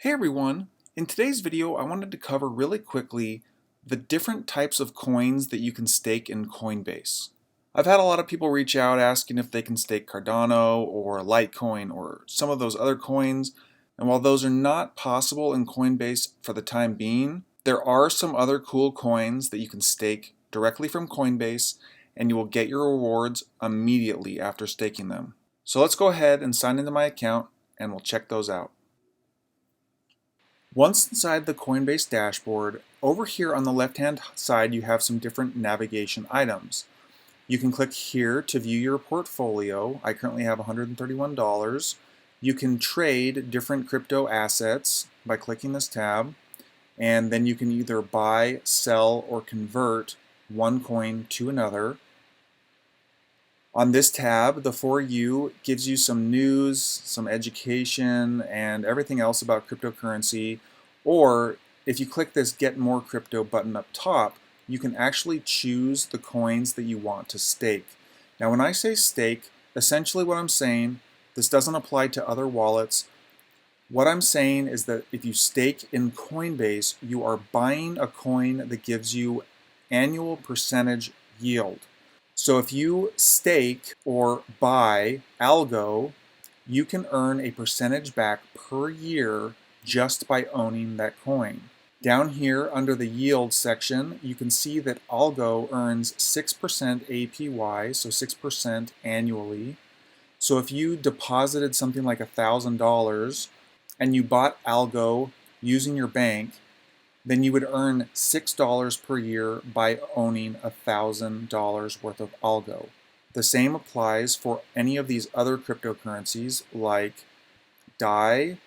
Hey everyone! In today's video I wanted to cover really quickly the different types of coins that you can stake in Coinbase. I've had a lot of people reach out asking if they can stake Cardano or Litecoin or some of those other coins, and while those are not possible in Coinbase for the time being, there are some other cool coins that you can stake directly from Coinbase and you will get your rewards immediately after staking them. So let's go ahead and sign into my account and we'll check those out. Once inside the Coinbase dashboard, over here on the left-hand side you have some different navigation items. You can click here to view your portfolio. I currently have $131. You can trade different crypto assets by clicking this tab, and then you can either buy, sell, or convert one coin to another. On this tab, the For You gives you some news, some education, and everything else about cryptocurrency. Or if you click this Get More Crypto button up top, you can actually choose the coins that you want to stake. Now when I say stake, essentially what I'm saying, this doesn't apply to other wallets. What I'm saying is that if you stake in Coinbase, you are buying a coin that gives you annual percentage yield. So if you stake or buy Algo, you can earn a percentage back per year just by owning that coin. Down here under the yield section, you can see that Algo earns 6% APY, so 6% annually. So if you deposited something like $1,000 and you bought Algo using your bank, then you would earn $6 per year by owning $1,000 worth of Algo. The same applies for any of these other cryptocurrencies like DAI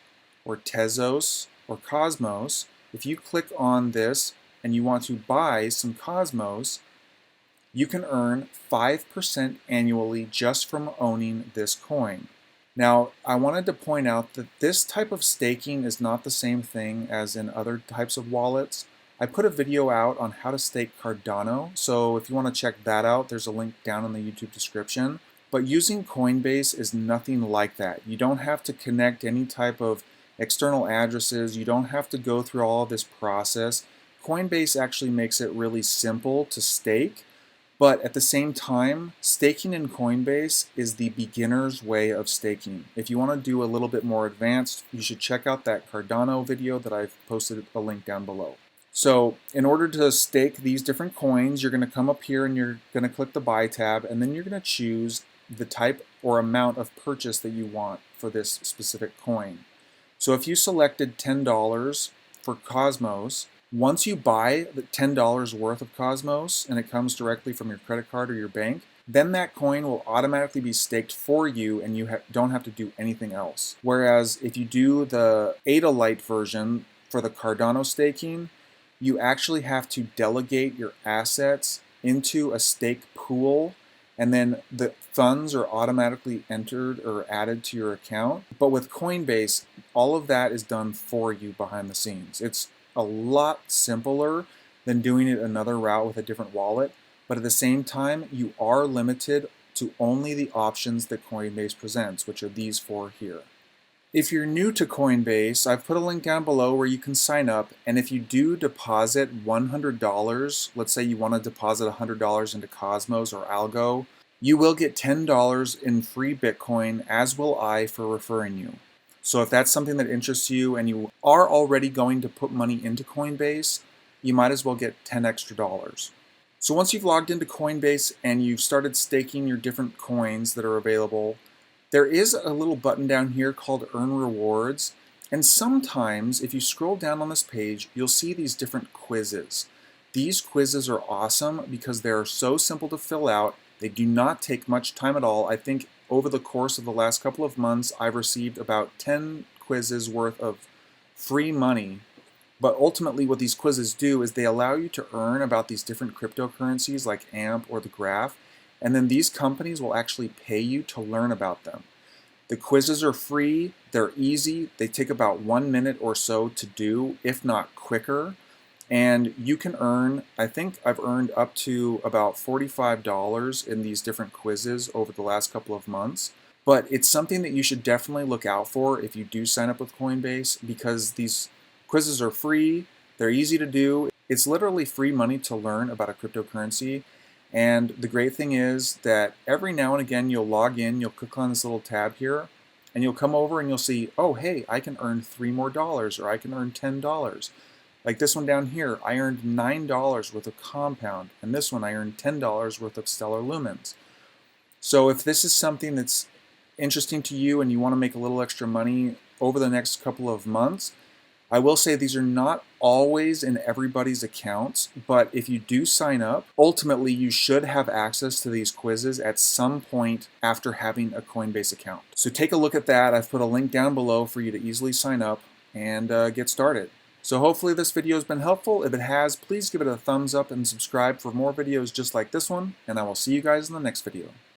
or Tezos or Cosmos. If you click on this and you want to buy some Cosmos, you can earn 5% annually just from owning this coin. Now, I wanted to point out that this type of staking is not the same thing as in other types of wallets. I put a video out on how to stake Cardano, so if you want to check that out, there's a link down in the YouTube description. But using Coinbase is nothing like that. You don't have to connect any type of external addresses. You don't have to go through all of this process. Coinbase actually makes it really simple to stake. But at the same time, staking in Coinbase is the beginner's way of staking. If you want to do a little bit more advanced, you should check out that Cardano video that I've posted a link down below. So in order to stake these different coins, you're going to come up here and you're going to click the Buy tab, and then you're going to choose the type or amount of purchase that you want for this specific coin. So if you selected $10 for Cosmos, once you buy the $10 worth of Cosmos and it comes directly from your credit card or your bank, then that coin will automatically be staked for you and you don't have to do anything else. Whereas if you do the ADA Lite version for the Cardano staking, you actually have to delegate your assets into a stake pool, and then the funds are automatically entered or added to your account. But with Coinbase, all of that is done for you behind the scenes. It's a lot simpler than doing it another route with a different wallet, but at the same time you are limited to only the options that Coinbase presents, which are these four here. If you're new to Coinbase, I've put a link down below where you can sign up, and if you do deposit $100, let's say you want to deposit $100 into Cosmos or Algo, you will get $10 in free Bitcoin, as will I for referring you. So if that's something that interests you and you are already going to put money into Coinbase, you might as well get 10 extra dollars. So once you've logged into Coinbase and you've started staking your different coins that are available, there is a little button down here called Earn Rewards. And sometimes if you scroll down on this page, you'll see these different quizzes. These quizzes are awesome because they're so simple to fill out. They do not take much time at all. I think over the course of the last couple of months, I've received about 10 quizzes worth of free money. But ultimately what these quizzes do is they allow you to earn about these different cryptocurrencies like AMP or the Graph, and then these companies will actually pay you to learn about them. The quizzes are free, they're easy, they take about 1 minute or so to do, if not quicker. And you can earn, I think I've earned up to about $45 in these different quizzes over the last couple of months. But it's something that you should definitely look out for if you do sign up with Coinbase, because these quizzes are free, they're easy to do. It's literally free money to learn about a cryptocurrency. And the great thing is that every now and again you'll log in, you'll click on this little tab here, and you'll come over and you'll see, oh hey, I can earn $3 more, or I can earn $10. Like this one down here, I earned $9 worth of Compound, and this one I earned $10 worth of Stellar Lumens. So if this is something that's interesting to you and you want to make a little extra money over the next couple of months, I will say these are not always in everybody's accounts, but if you do sign up, ultimately you should have access to these quizzes at some point after having a Coinbase account. So take a look at that. I've put a link down below for you to easily sign up and get started. So hopefully this video has been helpful. If it has, please give it a thumbs up and subscribe for more videos just like this one, and I will see you guys in the next video.